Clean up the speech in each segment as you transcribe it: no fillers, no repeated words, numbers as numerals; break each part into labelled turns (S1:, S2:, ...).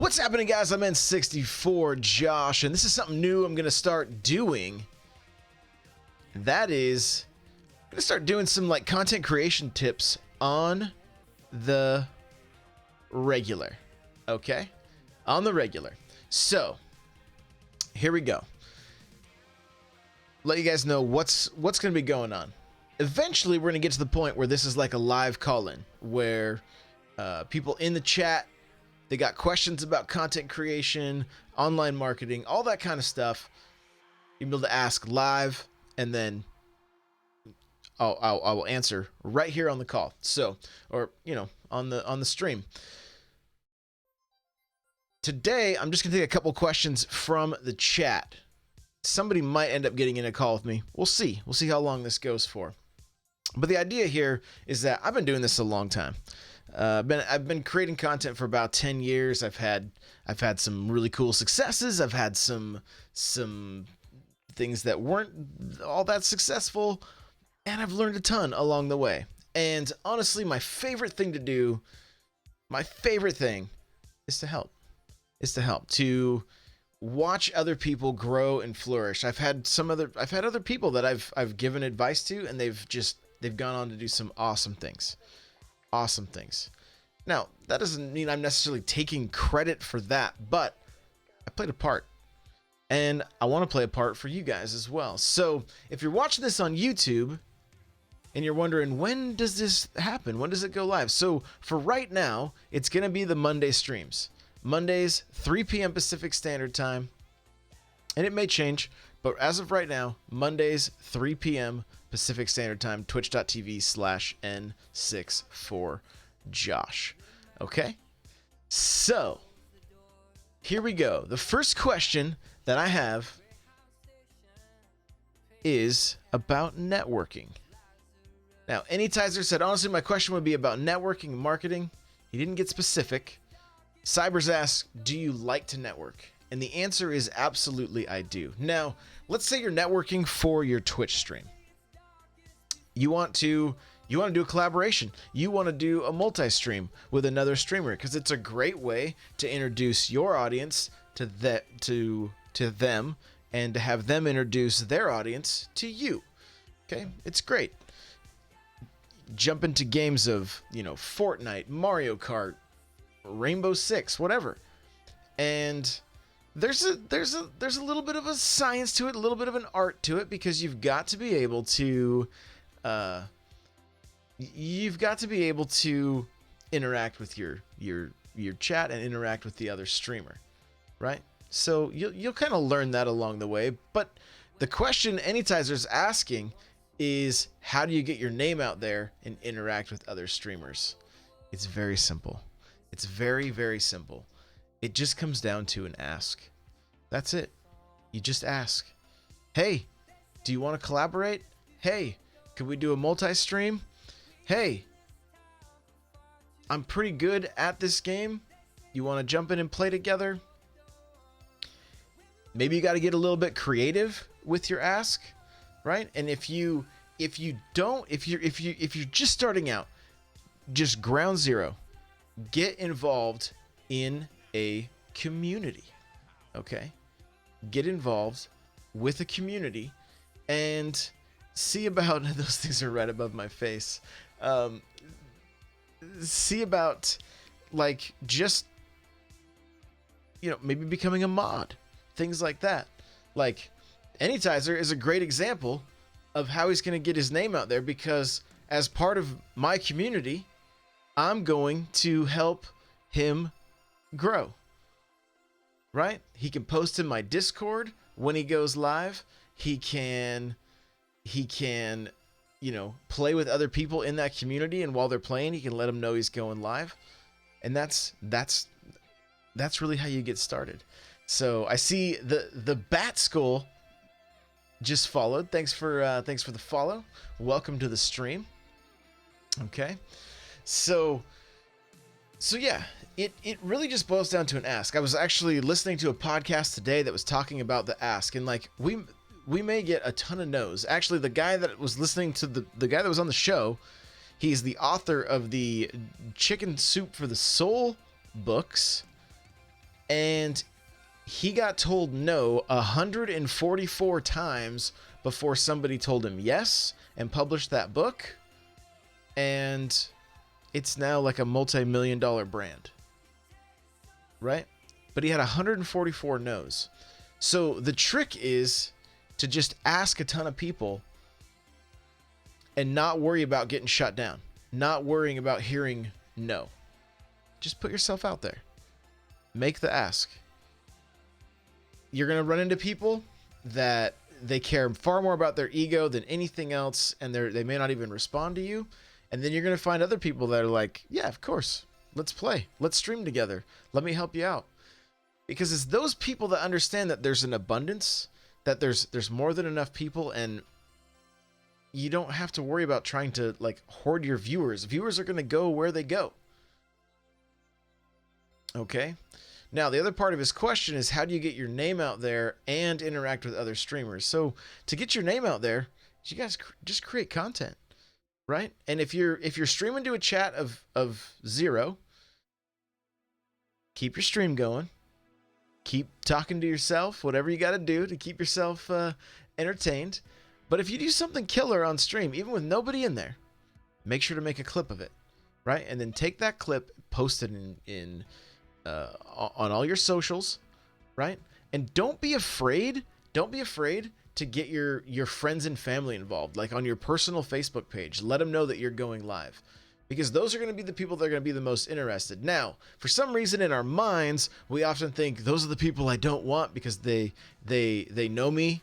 S1: What's happening, guys? I'm N64 Josh, and this is something new I'm going to start doing. And that is, I'm going to start doing some content creation tips on the regular. Okay? On the regular. So, here we go. Let you guys know what's going to be going on. Eventually, we're going to get to the point where this is like a live call-in, where people in the chat, they got questions about content creation, online marketing, all that kind of stuff. You'll be able to ask live, and then I will answer right here on the call. So, or on the stream. Today, I'm just gonna take a couple questions from the chat. Somebody might end up getting in a call with me. We'll see. We'll see how long this goes for. But the idea here is that I've been doing this a long time. I've been creating content for about 10 years. I've had some really cool successes. I've had some things that weren't all that successful, and I've learned a ton along the way. And honestly, my favorite thing to do, is to help. To watch other people grow and flourish. I've had other people that I've given advice to, and they've gone on to do some awesome things. Now, that doesn't mean I'm necessarily taking credit for that, but I played a part, and I want to play a part for you guys as well. So if you're watching this on YouTube and you're wondering, when does this happen? When does it go live? So for right now, it's going to be the Monday streams. Mondays, 3 p.m. Pacific Standard Time, and it may change, but as of right now, Mondays, 3 p.m. Pacific Standard Time, twitch.tv/N64Josh. Okay? So, here we go. The first question that I have is about networking. Now, Anytizer said, honestly, my question would be about networking and marketing. He didn't get specific. Cybers asks, do you like to network? And the answer is absolutely I do. Now, let's say you're networking for your Twitch stream. You want to do a collaboration. You want to do a multi-stream with another streamer, because it's a great way to introduce your audience to them, and to have them introduce their audience to you. Okay? It's great. Jump into games of, Fortnite, Mario Kart, Rainbow Six, whatever. And there's a little bit of a science to it, a little bit of an art to it, because you've got to be able to interact with your chat and interact with the other streamer, right? So you'll kind of learn that along the way. But the question Anytizer's asking is, how do you get your name out there and interact with other streamers? It's very simple. It's very, very simple. It just comes down to an ask. That's it. You just ask. Hey, do you want to collaborate? Hey, could we do a multi-stream? Hey, I'm pretty good at this game. You want to jump in and play together? Maybe you got to get a little bit creative with your ask, right? And if you're just starting out, just ground zero. Get involved in a community, okay? Get involved with a community and see about, those things are right above my face. See about, just, maybe becoming a mod, things like that. Anytizer is a great example of how he's going to get his name out there, because as part of my community, I'm going to help him grow, right? He can post in my Discord when he goes live. He can, play with other people in that community, and while they're playing, he can let them know he's going live. And that's really how you get started. So I see the Bat Skull just followed. Thanks for the follow. Welcome to the stream. Okay. So yeah, it really just boils down to an ask. I was actually listening to a podcast today that was talking about the ask, and we may get a ton of no's. Actually, the guy that was listening to the guy that was on the show, he's the author of the Chicken Soup for the Soul books, And he got told no 144 times before somebody told him yes and published that book. And it's now like a multi-million-dollar brand. Right? But he had 144 no's. So the trick is to just ask a ton of people and not worry about getting shut down. Not worrying about hearing no. Just put yourself out there. Make the ask. You're going to run into people that they care far more about their ego than anything else, and they may not even respond to you. And then you're going to find other people that are like, yeah, of course, let's play. Let's stream together. Let me help you out. Because it's those people that understand that there's an abundance, that there's more than enough people, and you don't have to worry about trying to like hoard your viewers. Viewers are going to go where they go. Okay. Now, the other part of his question is, how do you get your name out there and interact with other streamers? So to get your name out there, you guys just create content, right? And if you're streaming to a chat of 0, keep your stream going. Keep talking to yourself, whatever you got to do to keep yourself entertained. But if you do something killer on stream, even with nobody in there, make sure to make a clip of it, right? And then take that clip, post it on all your socials, right? And don't be afraid to get your friends and family involved, like on your personal Facebook page. Let them know that you're going live, because those are going to be the people that are going to be the most interested. Now, for some reason in our minds, we often think those are the people I don't want because they know me,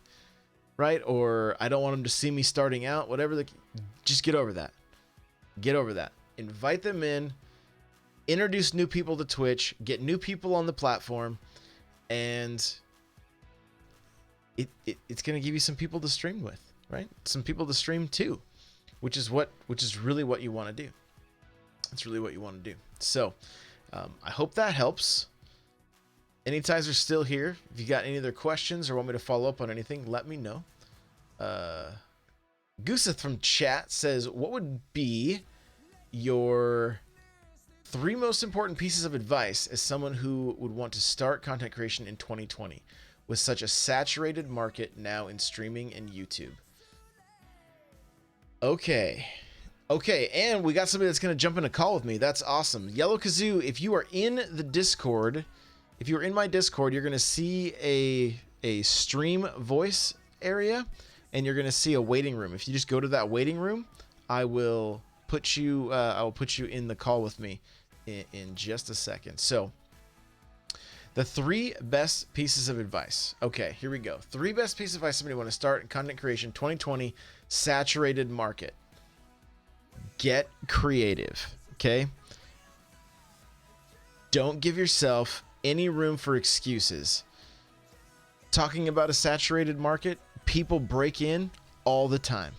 S1: right? Or I don't want them to see me starting out, whatever. Just get over that. Get over that. Invite them in. Introduce new people to Twitch, get new people on the platform, and it's going to give you some people to stream with, right? Some people to stream to, which is really what you want to do. It's really what you want to do. So I hope that helps. Any ties are still here. If you got any other questions or want me to follow up on anything, let me know. Gooseth from chat says, what would be your 3 most important pieces of advice as someone who would want to start content creation in 2020 with such a saturated market now in streaming and YouTube? Okay, and we got somebody that's going to jump in a call with me. That's awesome. Yellow Kazoo, if you are in the Discord, if you're in my Discord, you're going to see a stream voice area, and you're going to see a waiting room. If you just go to that waiting room, I will put you in the call with me in just a second. So the 3 best pieces of advice. Okay, here we go. 3 best pieces of advice somebody want to start in content creation 2020, saturated market. Get creative, okay? Don't give yourself any room for excuses. Talking about a saturated market, people break in all the time,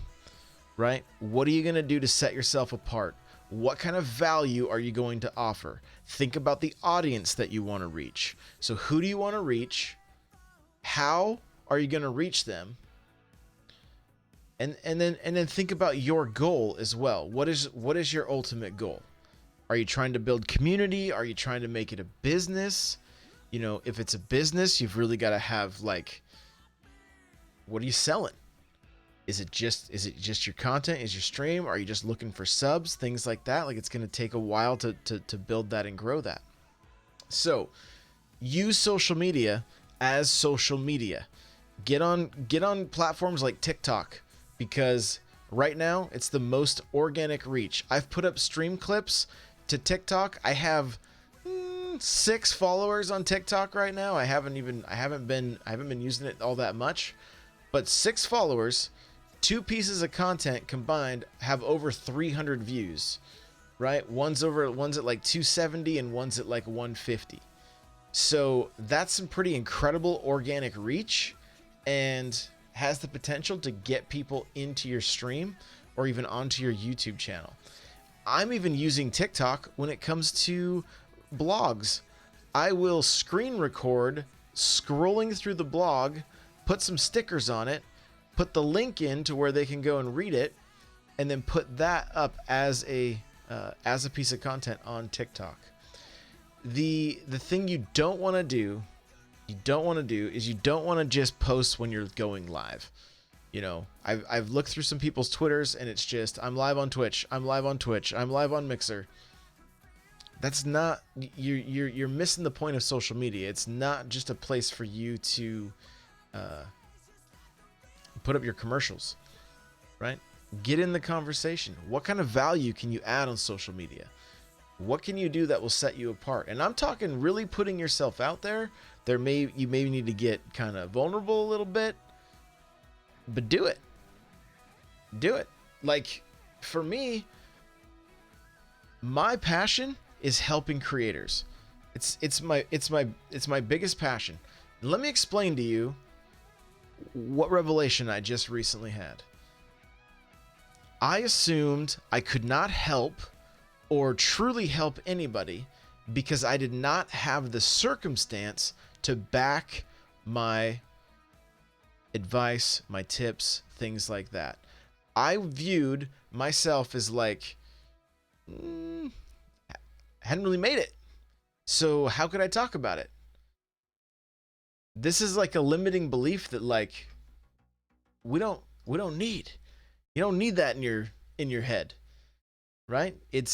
S1: right? What are you going to do to set yourself apart? What kind of value are you going to offer? Think about the audience that you want to reach. So who do you want to reach? How are you going to reach them? And then think about your goal as well. What is your ultimate goal? Are you trying to build community? Are you trying to make it a business? You know, if it's a business, you've really got to have like, what are you selling? Is it just your content? Is your stream? Are you just looking for subs? Things like that. Like, it's going to take a while to build that and grow that. So use social media as social media. Get on platforms like TikTok, because right now it's the most organic reach. I've put up stream clips to TikTok. I have 6 followers on TikTok right now. I haven't been using it all that much, but 6 followers, 2 pieces of content combined have over 300 views, right? One's at like 270 and one's at like 150. So that's some pretty incredible organic reach, and has the potential to get people into your stream or even onto your YouTube channel. I'm even using TikTok when it comes to blogs. I will screen record scrolling through the blog, put some stickers on it, put the link in to where they can go and read it, and then put that up as a piece of content on TikTok. The thing you don't want to do, is you don't want to just post when you're going live. You know, I've looked through some people's Twitters and it's just, I'm live on Twitch, I'm live on Twitch, I'm live on Mixer. That's not, you're missing the point of social media. It's not just a place for you to put up your commercials, right? Get in the conversation. What kind of value can you add on social media? What can you do that will set you apart? And I'm talking really putting yourself out there. You may need to get kind of vulnerable a little bit, but do it. Do it. Like, for me, my passion is helping creators. It's my biggest passion. Let me explain to you what revelation I just recently had. I assumed I could not help or truly help anybody because I did not have the circumstance to back my advice, my tips, things like that. I viewed myself as like, hadn't really made it. So how could I talk about it? This is like a limiting belief that like, we don't need. You don't need that in your head, right? It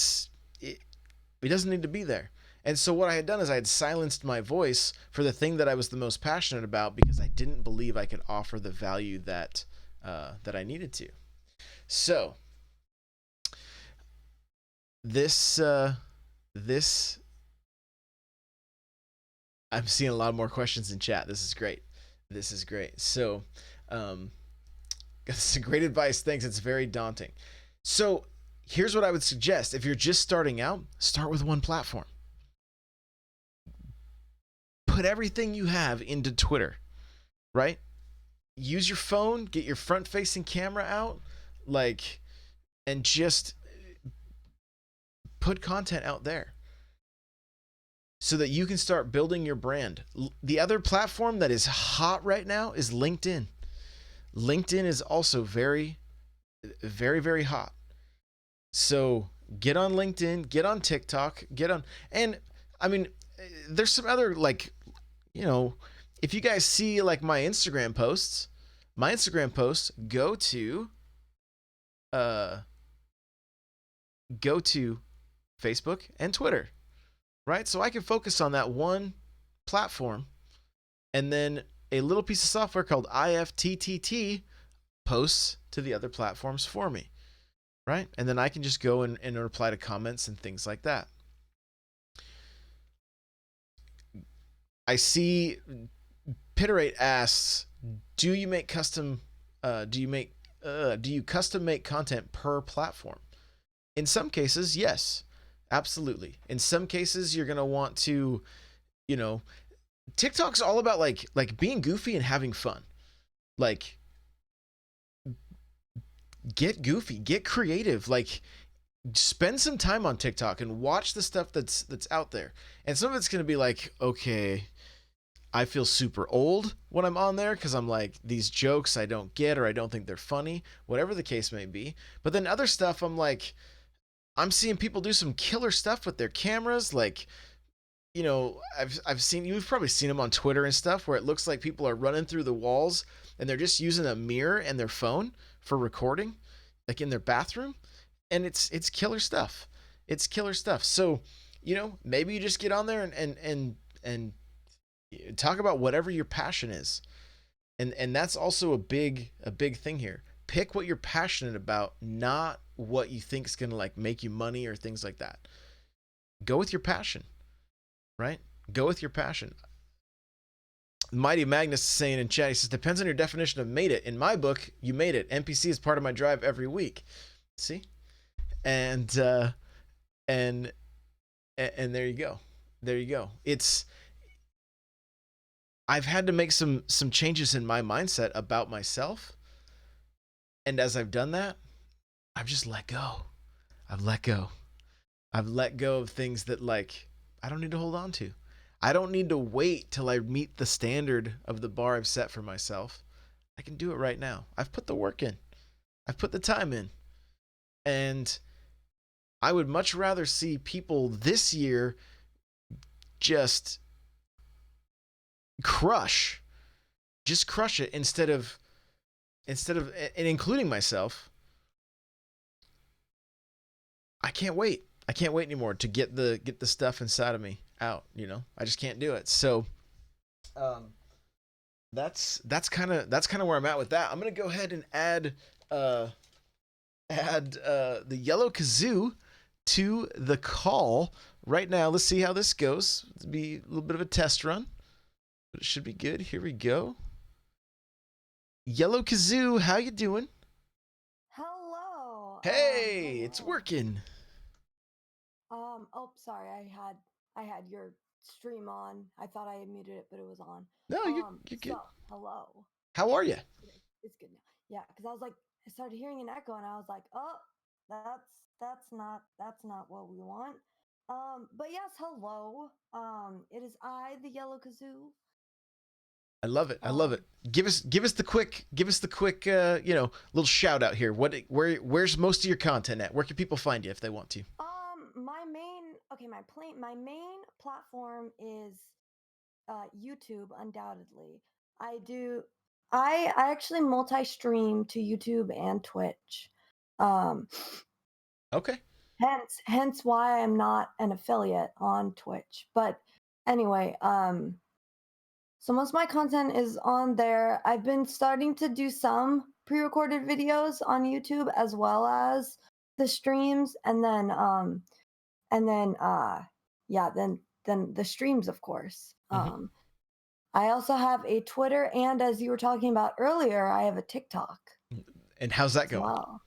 S1: doesn't need to be there. And so what I had done is I had silenced my voice for the thing that I was the most passionate about because I didn't believe I could offer the value that I needed to. So this I'm seeing a lot more questions in chat. This is great. So that's great advice. Thanks. It's very daunting. So here's what I would suggest. If you're just starting out, start with one platform. Put everything you have into Twitter, right? Use your phone, get your front-facing camera out, like, and just put content out there so that you can start building your brand. The other platform that is hot right now is LinkedIn. LinkedIn is also very, very, very hot. So get on LinkedIn, get on TikTok, and I mean, there's some other, like, you know, if you guys see like my Instagram posts, go to Facebook and Twitter, right? So I can focus on that one platform, and then a little piece of software called IFTTT posts to the other platforms for me, right? And then I can just go and reply to comments and things like that. I see Pitterate asks, do you custom make content per platform? In some cases, yes, absolutely. In some cases, you're going to want to, you know, TikTok's all about like being goofy and having fun. Like, get goofy, get creative, like spend some time on TikTok and watch the stuff that's out there. And some of it's going to be like, okay, I feel super old when I'm on there because I'm like, these jokes I don't get or I don't think they're funny, whatever the case may be. But then other stuff, I'm like, I'm seeing people do some killer stuff with their cameras. Like, you know, I've seen, you've probably seen them on Twitter and stuff where it looks like people are running through the walls and they're just using a mirror and their phone for recording, like in their bathroom. And it's killer stuff. It's killer stuff. So, you know, maybe you just get on there and talk about whatever your passion is. And that's also a big thing here. Pick what you're passionate about, not what you think is going to like make you money or things like that. Go with your passion, right? Go with your passion. Mighty Magnus is saying in chat, he says, depends on your definition of made it. In my book, you made it. NPC is part of my drive every week. See? And there you go. There you go. I've had to make some changes in my mindset about myself. And as I've done that, I've just let go. I've let go of things that like I don't need to hold on to. I don't need to wait till I meet the standard of the bar I've set for myself. I can do it right now. I've put the work in. I've put the time in. And I would much rather see people this year just crush it instead of and including myself. I can't wait anymore to get the stuff inside of me out, you know. I just can't do it. So that's kind of where I'm at with that. I'm gonna go ahead and add the yellow kazoo to the call right now. Let's see how this goes. It'll be a little bit of a test run, but it should be good. Here we go. Yellow kazoo, how you doing?
S2: Hello.
S1: Hey, it's
S2: Hello.
S1: working.
S2: Oh, sorry. I had your stream on. I thought I had muted it, but it was on.
S1: No, you're
S2: So
S1: good.
S2: hello.
S1: How are you?
S2: It's good now. Yeah, because I was like, I started hearing an echo, and I was like, oh, that's not what we want. But yes, hello. It is I, the Yellow Kazoo.
S1: I love it. I love it.
S2: Um,
S1: Give us the quick little shout out here. Where's most of your content at? Where can people find you if they want to?
S2: my main platform is YouTube, undoubtedly. I do. I actually multi-stream to YouTube and Twitch. Um,
S1: Okay.
S2: hence why I'm not an affiliate on Twitch. But anyway, so most of my content is on there. I've been starting to do some pre-recorded videos on YouTube as well as the streams, and then yeah, then the streams, of course.
S1: Mm-hmm.
S2: I also have a Twitter, and as you were talking about earlier, I have a TikTok
S1: And how's that
S2: as
S1: going?
S2: well.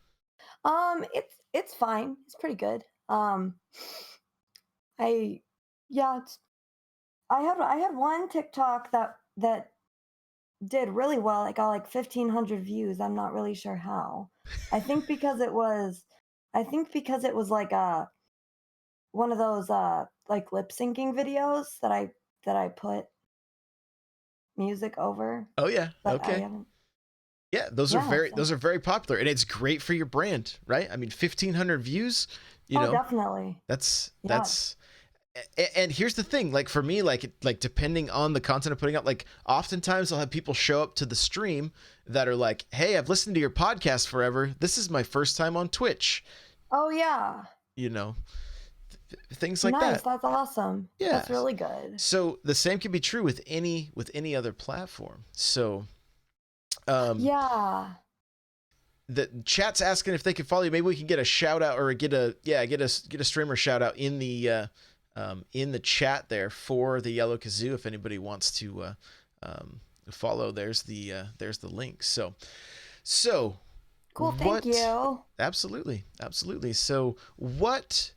S2: It's fine. It's pretty good. I yeah, I had one TikTok that did really well. It got like 1,500 views. I'm not really sure how. I think because it was, I think because it was like one of those like lip syncing videos that I put music over,
S1: Oh yeah.
S2: but I
S1: Okay.
S2: haven't.
S1: Yeah,
S2: Yeah,
S1: those
S2: so
S1: are very popular, and it's great for your brand, right? I mean, 1,500 views. You
S2: oh,
S1: know,
S2: definitely. Yeah.
S1: that's and here's the thing, like for me, like depending on the content I'm putting out, like oftentimes I'll have people show up to the stream that are like, hey, I've listened to your podcast forever, this is my first time on Twitch,
S2: Oh yeah.
S1: you know, things like
S2: Nice.
S1: that.
S2: That's awesome.
S1: Yeah,
S2: That's really good.
S1: so the same can be true with any other platform. So um
S2: Yeah.
S1: the chat's asking if they can follow you. Maybe we can get a shout out or get a streamer shout out in the chat there for the yellow kazoo if anybody wants to follow. There's the link. So
S2: Cool. Thank
S1: what?
S2: you.
S1: Absolutely. So what,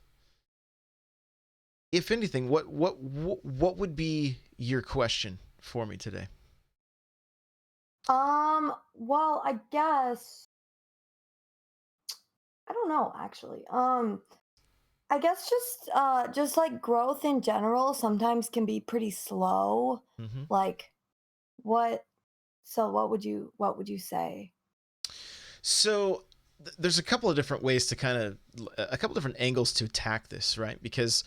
S1: if anything, what would be your question for me today?
S2: Well, I guess I don't know actually. I guess just like growth in general sometimes can be pretty slow.
S1: Mm-hmm.
S2: Like what what would you say?
S1: So there's a couple of different ways to kind of a couple different angles to attack this, right? Because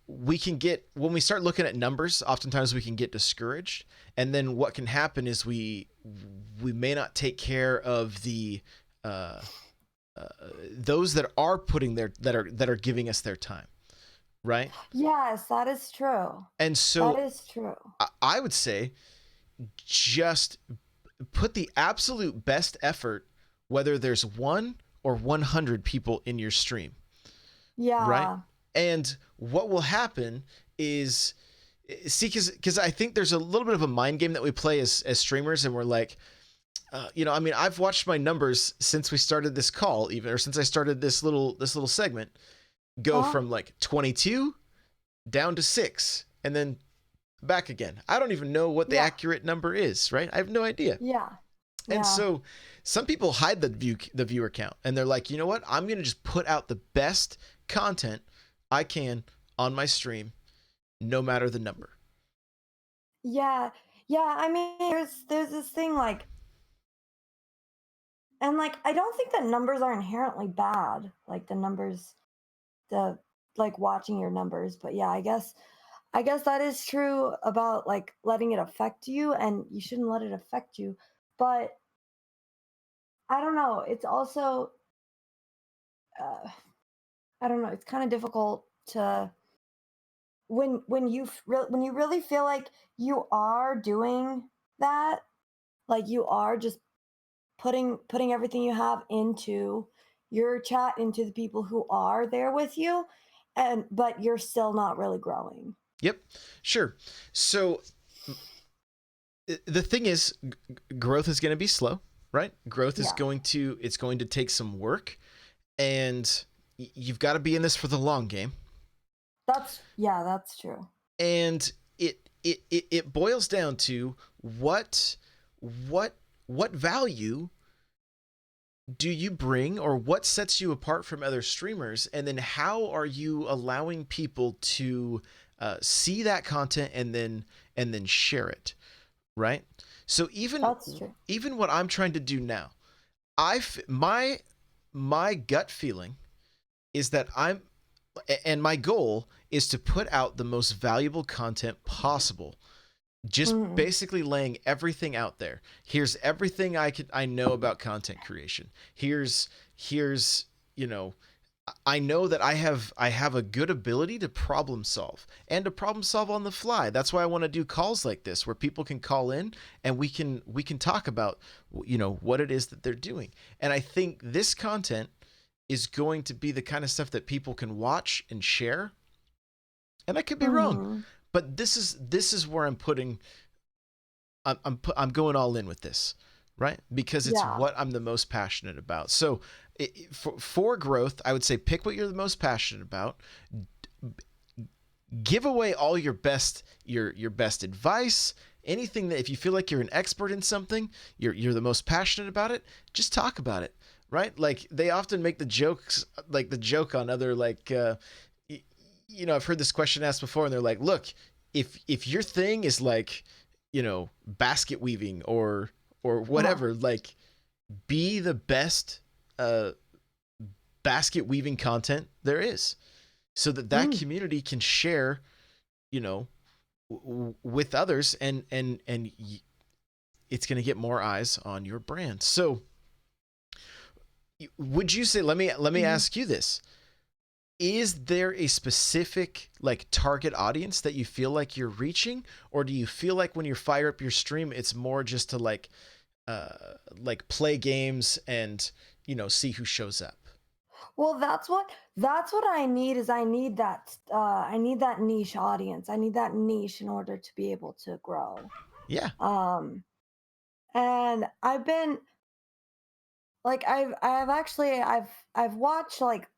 S1: we can get, when we start looking at numbers, oftentimes we can get discouraged, and then what can happen is we may not take care of the uh, those that are putting their that are giving us their time, right?
S2: Yes, that is true.
S1: And
S2: That
S1: so
S2: is true.
S1: I would say just put the absolute best effort, whether there's 1 or 100 people in your stream, right?
S2: Yeah.
S1: And what will happen is, see, because I think there's a little bit of a mind game that we play as streamers, and we're like, I mean, I've watched my numbers since we started this call, even, or since I started this little segment, go
S2: Uh,
S1: from like 22 down to 6, and then back again. I don't even know what the
S2: yeah.
S1: accurate number is, right? I have no idea.
S2: Yeah.
S1: And
S2: Yeah.
S1: so some people hide the viewer count, and they're like, you know what? I'm gonna just put out the best content I can on my stream, no matter the number.
S2: Yeah. Yeah, I mean, there's this thing like, and like I don't think that numbers are inherently bad. Like the numbers, the like watching your numbers, but yeah, I guess I guess that is true about like letting it affect you, and you shouldn't let it affect you. But I don't know. It's also, uh, I don't know. It's kind of difficult to when you really feel like you are doing that, like you are just putting everything you have into your chat, into the people who are there with you, and but you're still not really growing.
S1: Yep, sure. So the thing is, growth is going to be slow, right? Growth is
S2: Yeah.
S1: going to take some work, and you've got to be in this for the long game.
S2: That's true.
S1: And it boils down to what what value do you bring, or what sets you apart from other streamers, and then how are you allowing people to see that content and then share it, right? So
S2: That's true.
S1: even what I'm trying to do now, my gut feeling is that and my goal is to put out the most valuable content possible, just
S2: Mhm.
S1: basically laying everything out there. Here's everything I know about content creation. Here's you know, I know that I have a good ability to problem solve, and to problem solve on the fly. That's why I want to do calls like this, where people can call in and we can talk about what it is that they're doing. And I think this content is going to be the kind of stuff that people can watch and share. And I could be wrong,
S2: Mhm.
S1: but this is where I'm putting I'm going all in with this, right? Because it's
S2: Yeah.
S1: what I'm the most passionate about. So for growth, I would say pick what you're the most passionate about. Give away all your best advice. Anything that, if you feel like you're an expert in something, you're the most passionate about it, just talk about it, right? Like they often make the jokes, like the joke on other I've heard this question asked before, and they're like, look, if your thing is like, basket weaving or
S2: Uh-huh.
S1: whatever, like be the best uh basket weaving content there is, so that that
S2: Mm.
S1: community can share, you know, with others, it's going to get more eyes on your brand. So would you say, let me
S2: Mhm.
S1: ask you this, is there a specific like target audience that you feel like you're reaching, or do you feel like when you fire up your stream it's more just to like play games and see who shows up?
S2: Well, that's what I need, is I need that niche audience. I need that niche in order to be able to grow.
S1: Yeah.
S2: Um and I've been like I've watched like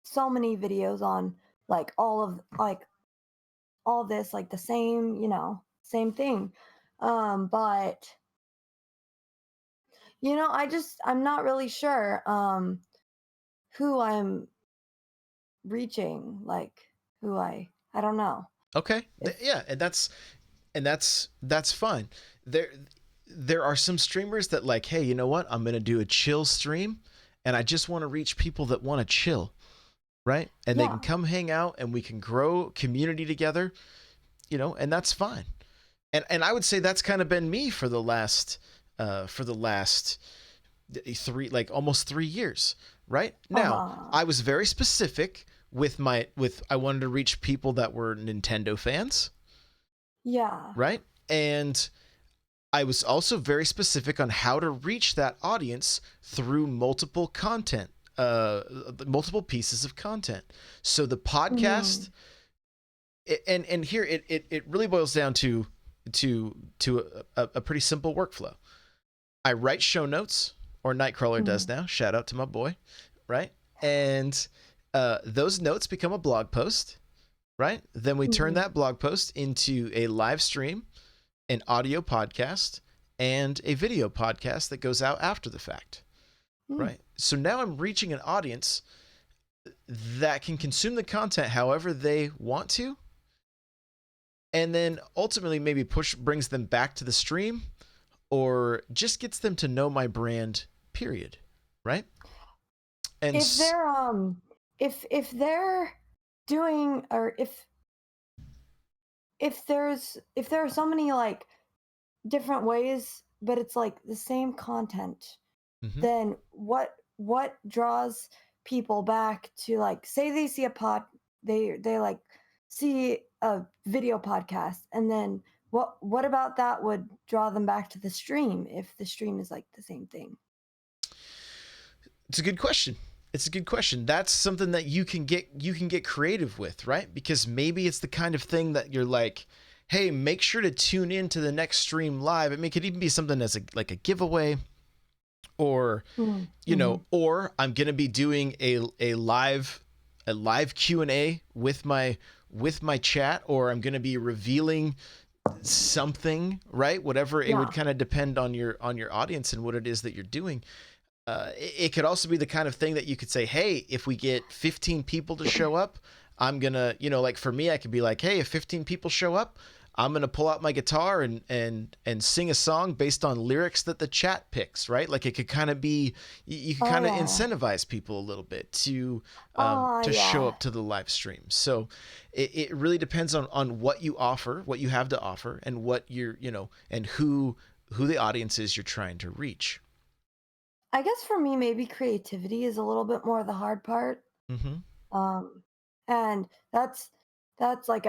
S2: so many videos on like all this, like the same, same thing. But I'm not really sure who I'm reaching, like who I don't know.
S1: Okay.
S2: If
S1: Yeah, and that's fine. There are some streamers that like, hey, you know what? I'm gonna do a chill stream, and I just want to reach people that want to chill, right? And they can
S2: Yeah.
S1: come hang out, and we can grow community together, and that's fine. And I would say that's kind of been me for the last three, like almost 3 years, right? Now,
S2: Uh-huh.
S1: I was very specific with I wanted to reach people that were Nintendo fans,
S2: Yeah.
S1: right? And I was also very specific on how to reach that audience through multiple pieces of content. So the podcast,
S2: Mhm.
S1: and here it really boils down to a pretty simple workflow. I write show notes, or Nightcrawler does
S2: Mhm.
S1: now. Shout out to my boy, right? And those notes become a blog post, right? Then we turn
S2: Mhm.
S1: that blog post into a live stream, an audio podcast, and a video podcast that goes out after the fact,
S2: Mm.
S1: right? So now I'm reaching an audience that can consume the content however they want to, and then ultimately maybe brings them back to the stream, or just gets them to know my brand, period, right? And
S2: If they're if they're doing, or if there are so many like different ways, but it's like the same content,
S1: Hmm.
S2: then what draws people back to, like, say they see a pod they like see a video podcast, and then what about that would draw them back to the stream if the stream is like the same thing?
S1: It's a good question. It's a good question. That's something that you can get creative with, right? Because maybe it's the kind of thing that you're like, hey, make sure to tune in to the next stream live. I mean, it could even be something as a like a giveaway, or
S2: Mm-hmm.
S1: or I'm gonna be doing a live Q&A with my chat, or I'm gonna be revealing something, right? Whatever, it would
S2: Yeah.
S1: kind of depend on your audience and what it is that you're doing. It could also be the kind of thing that you could say, hey, if we get 15 people to show up, I'm gonna, like for me, I could be like, hey, if 15 people show up, I'm gonna pull out my guitar and sing a song based on lyrics that the chat picks, right? Like it could kind of be, you could
S2: Oh
S1: kind of
S2: yeah.
S1: incentivize people a little bit
S2: Oh
S1: to show
S2: yeah.
S1: up to the live stream. So it really depends on what you offer, what you have to offer, and what you're, and who the audience is you're trying to reach.
S2: I guess for me, maybe creativity is a little bit more the hard part.
S1: Mm-hmm.
S2: Um, and that's like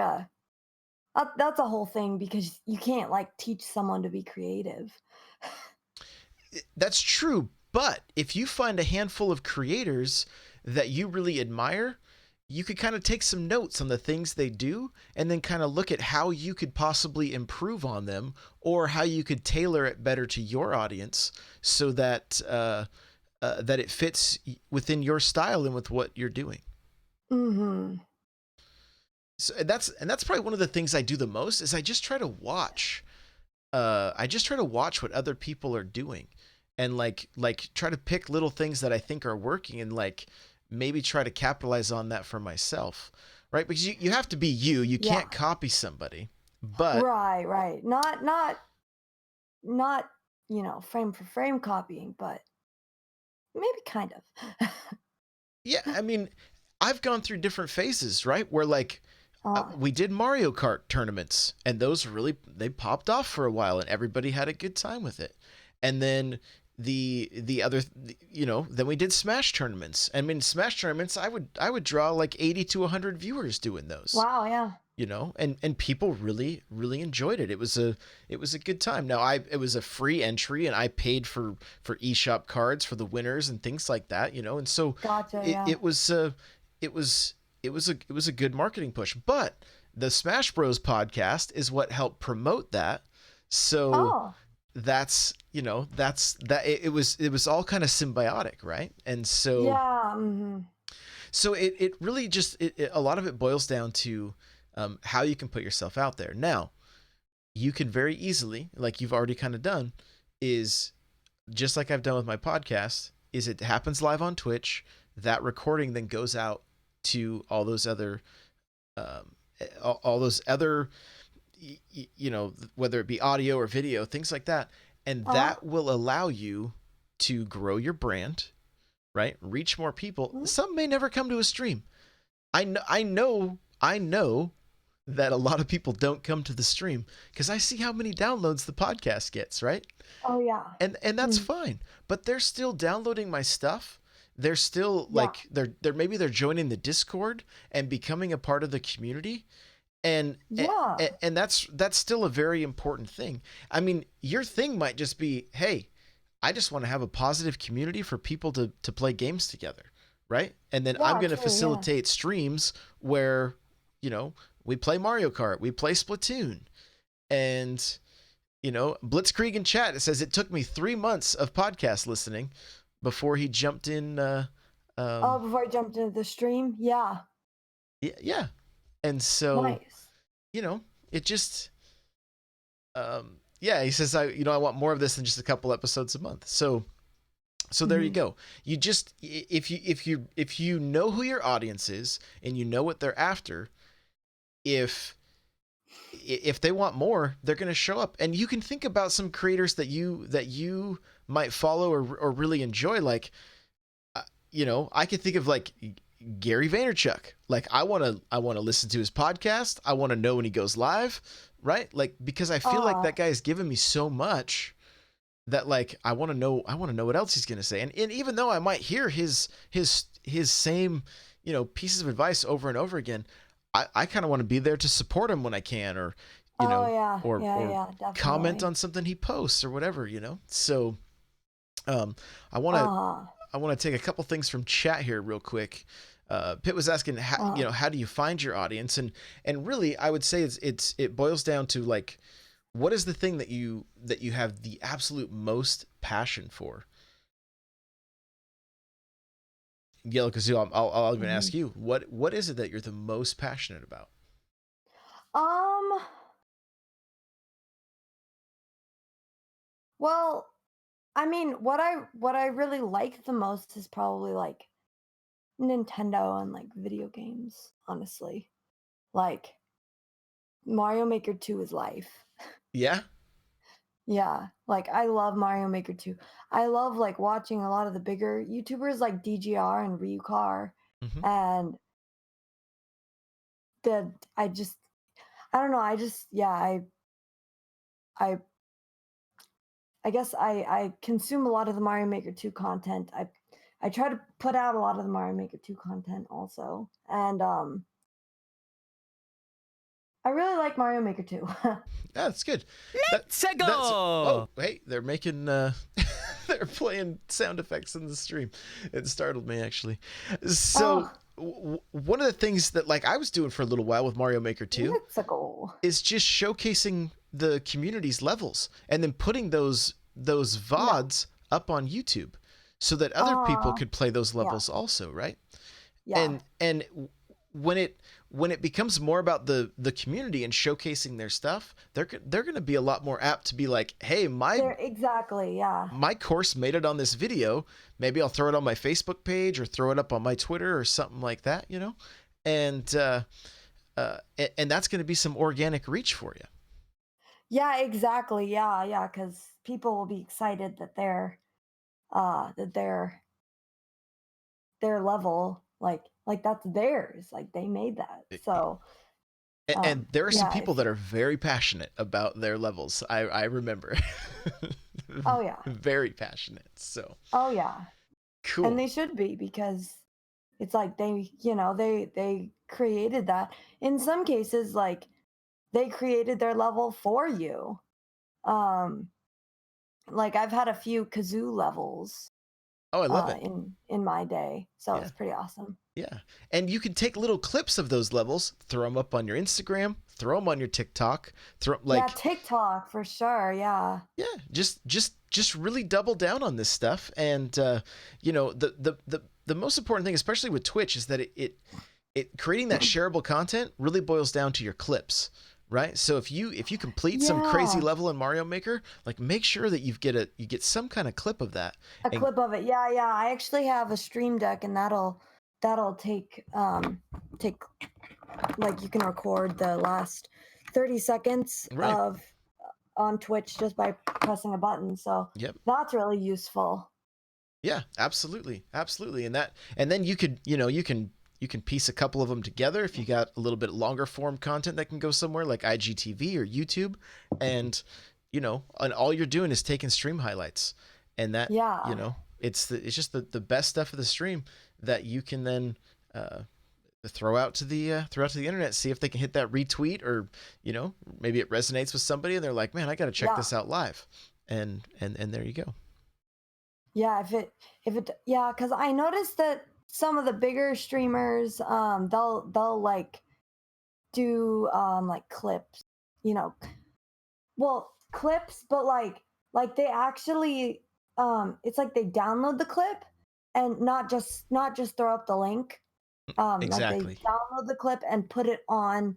S2: that's a whole thing because you can't like teach someone to be creative.
S1: That's true, but if you find a handful of creators that you really admire, you could kind of take some notes on the things they do and then kind of look at how you could possibly improve on them, or how you could tailor it better to your audience so that that it fits within your style and with what you're doing.
S2: Hmm.
S1: So and that's probably one of the things I do the most is I just try to watch what other people are doing, and like try to pick little things that I think are working, and like maybe try to capitalize on that for myself, right? Because you have to be you. You
S2: Yeah.
S1: can't copy somebody. But
S2: Right. Right. Not frame for frame copying, but maybe kind of.
S1: yeah, I mean, I've gone through different phases, right? Where like
S2: uh,
S1: we did Mario Kart tournaments, and those really they popped off for a while, and everybody had a good time with it. And then the other, then we did Smash tournaments. I mean, Smash tournaments, I would draw like 80 to 100 viewers doing those.
S2: wow. Yeah.
S1: And people really enjoyed it. It was a good time. Now it was a free entry, and I paid for eShop cards for the winners and things like that, and so
S2: Gotcha.
S1: it
S2: Yeah.
S1: it was it was it was a good marketing push. But the Smash Bros podcast is what helped promote that. So
S2: Oh.
S1: that's that it was all kind of symbiotic, right? And so
S2: Yeah. Hmm.
S1: it really just a lot of it boils down to how you can put yourself out there. Now, you can very easily, like you've already kind of done, is just like I've done with my podcast, is it happens live on Twitch. That recording then goes out to all those other, um, all those other, whether it be audio or video, things like that, and
S2: Uh-huh.
S1: that will allow you to grow your brand, right? Reach more people.
S2: Mhm.
S1: Some may never come to a stream. I know that a lot of people don't come to the stream because I see how many downloads the podcast gets, right?
S2: Oh yeah.
S1: And that's
S2: Mm.
S1: fine. But they're still downloading my stuff. They're still
S2: Yeah.
S1: like they're maybe they're joining the Discord and becoming a part of the community. And
S2: Yeah.
S1: and that's still a very important thing. I mean, your thing might just be, hey, I just want to have a positive community for people to play games together, right? And then I'm
S2: Yeah.
S1: going to
S2: True. Yeah.
S1: facilitate streams where, we play Mario Kart, we play Splatoon, and Blitzkrieg in chat, it says it took me 3 months of podcast listening before he jumped in.
S2: Oh,
S1: Um,
S2: before I jumped into the stream. Yeah.
S1: yeah, and so
S2: Nice.
S1: you know, it just yeah, he says I want more of this than just a couple episodes a month. So there you
S2: Hmm.
S1: go. You just if you know who your audience is and you know what they're after, if they want more, they're going to show up. And you can think about some creators that you might follow or really enjoy. Like, I could think of like Gary Vaynerchuk. Like I want to listen to his podcast. I want to know when he goes live, right? Like because I feel like that guy has given me so much that like I want to know what else he's going to say. And even though I might hear his same, pieces of advice over and over again, I kind of want to be there to support him when I can, or or comment
S2: definitely.
S1: on something he posts or whatever, So I want to take a couple things from chat here real quick. Pitt was asking how do you find your audience, and really I would say it boils down to like, what is the thing that you have the absolute most passion for? Yellow Kazoo, I'll even ask you, what is it that you're the most passionate about?
S2: Well, I mean, what I really like the most is probably like Nintendo and like video games, honestly. Like Mario Maker 2 is life.
S1: Yeah.
S2: Yeah, like I love Mario Maker 2. I love like watching a lot of the bigger YouTubers like DGR and Ryukar,
S1: Mm-hmm.
S2: and the I don't know, I I guess I consume a lot of the Mario Maker 2 content. I try to put out a lot of the Mario Maker 2 content also. And I really like Mario Maker 2.
S1: That's good.
S3: Let's go.
S1: Oh, hey, they're making they're playing sound effects in the stream. It startled me actually. So one of the things that like I was doing for a little while with Mario Maker 2 is just showcasing the community's levels and then putting those VODs up on YouTube so that other people could play those levels also, right?
S2: Yeah.
S1: And when it becomes more about the community and showcasing their stuff, they're going to be a lot more apt to be like, hey, my course made it on this video. Maybe I'll throw it on my Facebook page or throw it up on my Twitter or something like that, and that's going to be some organic reach for you.
S2: Yeah, exactly. Yeah, because people will be excited that their level, like that's theirs. Like they made that. So
S1: and there are some people that are very passionate about their levels. I remember.
S2: Oh yeah.
S1: Very passionate. So.
S2: Oh yeah.
S1: Cool.
S2: And they should be, because it's like they created that. In some cases, like they created their level for you. Like I've had a few kazoo levels.
S1: Oh, I love it.
S2: In my day. So it's pretty awesome.
S1: Yeah. And you can take little clips of those levels, throw them up on your Instagram, throw them on your TikTok,
S2: TikTok for sure. Yeah.
S1: Yeah. Just really double down on this stuff. And, the most important thing, especially with Twitch, is that it creating that shareable content really boils down to your clips. Right. So if you complete some crazy level in Mario Maker, like make sure that you get some kind of clip of that.
S2: Clip of it. Yeah. I actually have a Stream Deck, and that'll take like you can record the last 30 seconds of on Twitch just by pressing a button. So that's really useful.
S1: Yeah, absolutely. And then you can piece a couple of them together if you got a little bit longer form content that can go somewhere like IGTV or YouTube, and and all you're doing is taking stream highlights, and that it's just the best stuff of the stream that you can then throw out to the internet, see if they can hit that retweet, or maybe it resonates with somebody and they're like, man, I got to check this out live, and there you go.
S2: Yeah, because I noticed that some of the bigger streamers, they'll like do like clips, clips, but like they actually it's like they download the clip and not just throw up the link.
S1: Exactly.
S2: Like they download the clip and put it on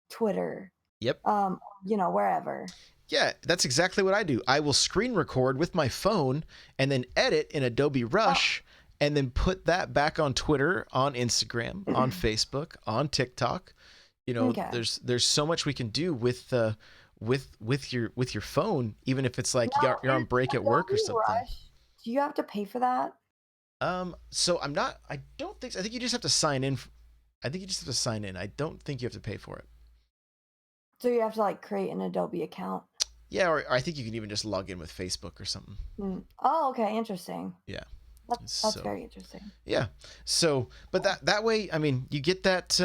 S2: Twitter.
S1: Yep.
S2: Wherever.
S1: Yeah, that's exactly what I do. I will screen record with my phone and then edit in Adobe Rush and then put that back on Twitter, on Instagram, on Facebook, on TikTok. There's so much we can do with your phone, even if it's like you're on break at work or something.
S2: Rush, do you have to pay for that?
S1: So I don't think so. I think you just have to sign in. I think you just have to sign in. I don't think you have to pay for it.
S2: So you have to like create an Adobe account.
S1: Yeah, or I think you can even just log in with Facebook or something.
S2: Oh, okay, interesting.
S1: Yeah.
S2: That's very interesting.
S1: Yeah. So, but that way, I mean, you get that,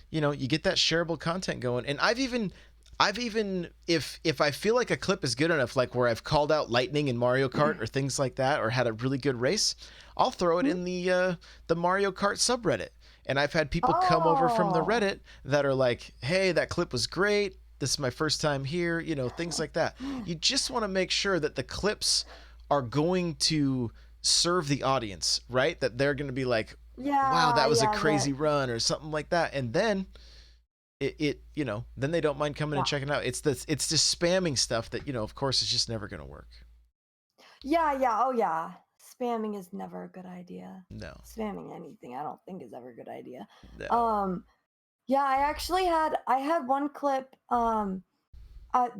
S1: you get that shareable content going. And I've even, if I feel like a clip is good enough, like where I've called out Lightning in Mario Kart or things like that, or had a really good race, I'll throw it in the Mario Kart subreddit. And I've had people come over from the Reddit that are like, hey, that clip was great. This is my first time here, things like that. You just want to make sure that the clips are going to serve the audience, right? That they're going to be like, wow, that was a crazy run or something like that. And then then they don't mind coming and checking it out. It's just spamming stuff that, of course, is just never going to work.
S2: Yeah. Oh, yeah. Spamming is never a good idea.
S1: No.
S2: Spamming anything, I don't think is ever a good idea.
S1: No.
S2: Yeah, I had one clip. The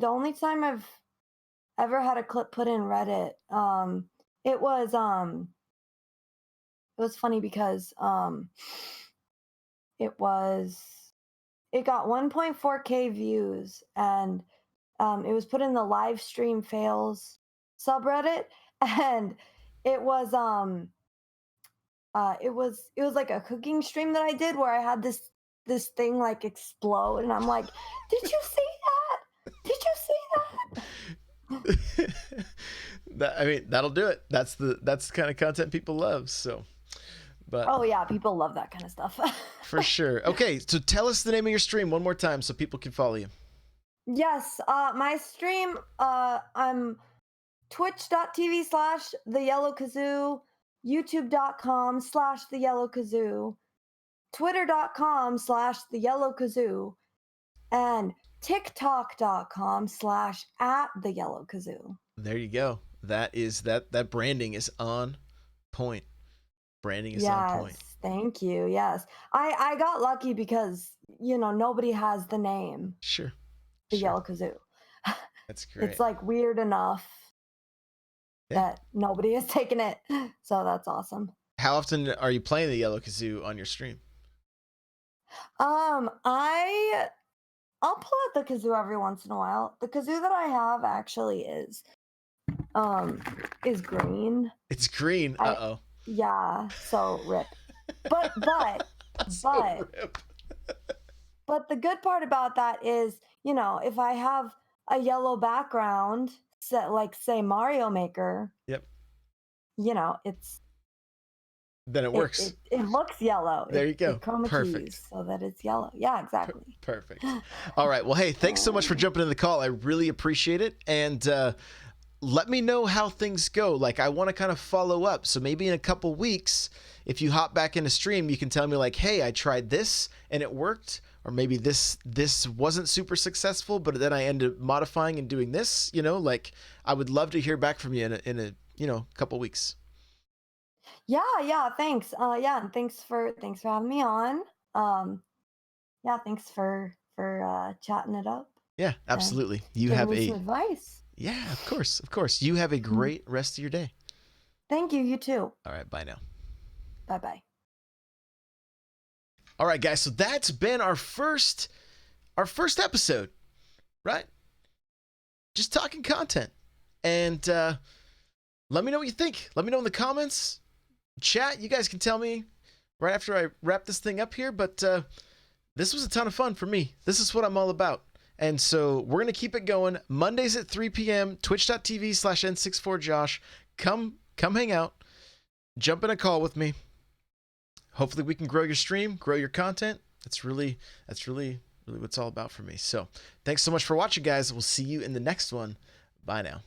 S2: only time I've ever had a clip put in Reddit, it was funny because it got 1.4K views, and it was put in the live stream fails subreddit, and it was like a cooking stream that I did where I had this thing like explode, and I'm like, did you see that? Did you see that?
S1: I mean, that'll do it. That's the kind of content people love. So, but
S2: oh yeah, people love that kind of stuff.
S1: For sure. Okay, so tell us the name of your stream one more time so people can follow you.
S2: Yes, my stream, I'm twitch.tv/theyellowkazoo, youtube.com/theyellowkazoo, twitter.com/theyellowkazoo, and tiktok.com/@theyellowkazoo.
S1: There you go. That is that branding is on point. Branding is on point.
S2: Yes, thank you. Yes. I got lucky because, nobody has the name.
S1: Sure.
S2: The Yellow Kazoo.
S1: That's great.
S2: It's like weird enough that nobody has taken it. So that's awesome.
S1: How often are you playing the Yellow Kazoo on your stream?
S2: I'll pull out the kazoo every once in a while. The kazoo that I have actually is green.
S1: It's green. Uh-oh.
S2: Yeah, so rip. But
S1: rip.
S2: But the good part about that is, if I have a yellow background, set like say Mario Maker.
S1: Yep.
S2: Then it
S1: works.
S2: It looks yellow.
S1: There you go.
S2: Chroma
S1: Perfect.
S2: keys so that it's yellow. Yeah, exactly.
S1: Perfect. All right. Well, hey, thanks so much for jumping in the call. I really appreciate it. And let me know how things go. Like, I want to kind of follow up. So maybe in a couple weeks, if you hop back in a stream, you can tell me like, hey, I tried this and it worked. Or maybe this wasn't super successful, but then I ended up modifying and doing this. Like, I would love to hear back from you in a couple weeks.
S2: Yeah, thanks. And thanks for having me on. Thanks for chatting it up.
S1: Yeah, absolutely. You have
S2: some advice.
S1: Yeah, of course. You have a great rest of your day.
S2: Thank you. You too.
S1: All right, bye now.
S2: Bye-bye.
S1: All right, guys. So that's been our first episode, right? Just talking content, and let me know what you think. Let me know in the comments. Chat, you guys can tell me right after I wrap this thing up here, but this was a ton of fun for me. This is what I'm all about. And so we're going to keep it going. Mondays at 3 p.m., twitch.tv/N64Josh. Come hang out. Jump in a call with me. Hopefully we can grow your stream, grow your content. That's really what it's all about for me. So thanks so much for watching, guys. We'll see you in the next one. Bye now.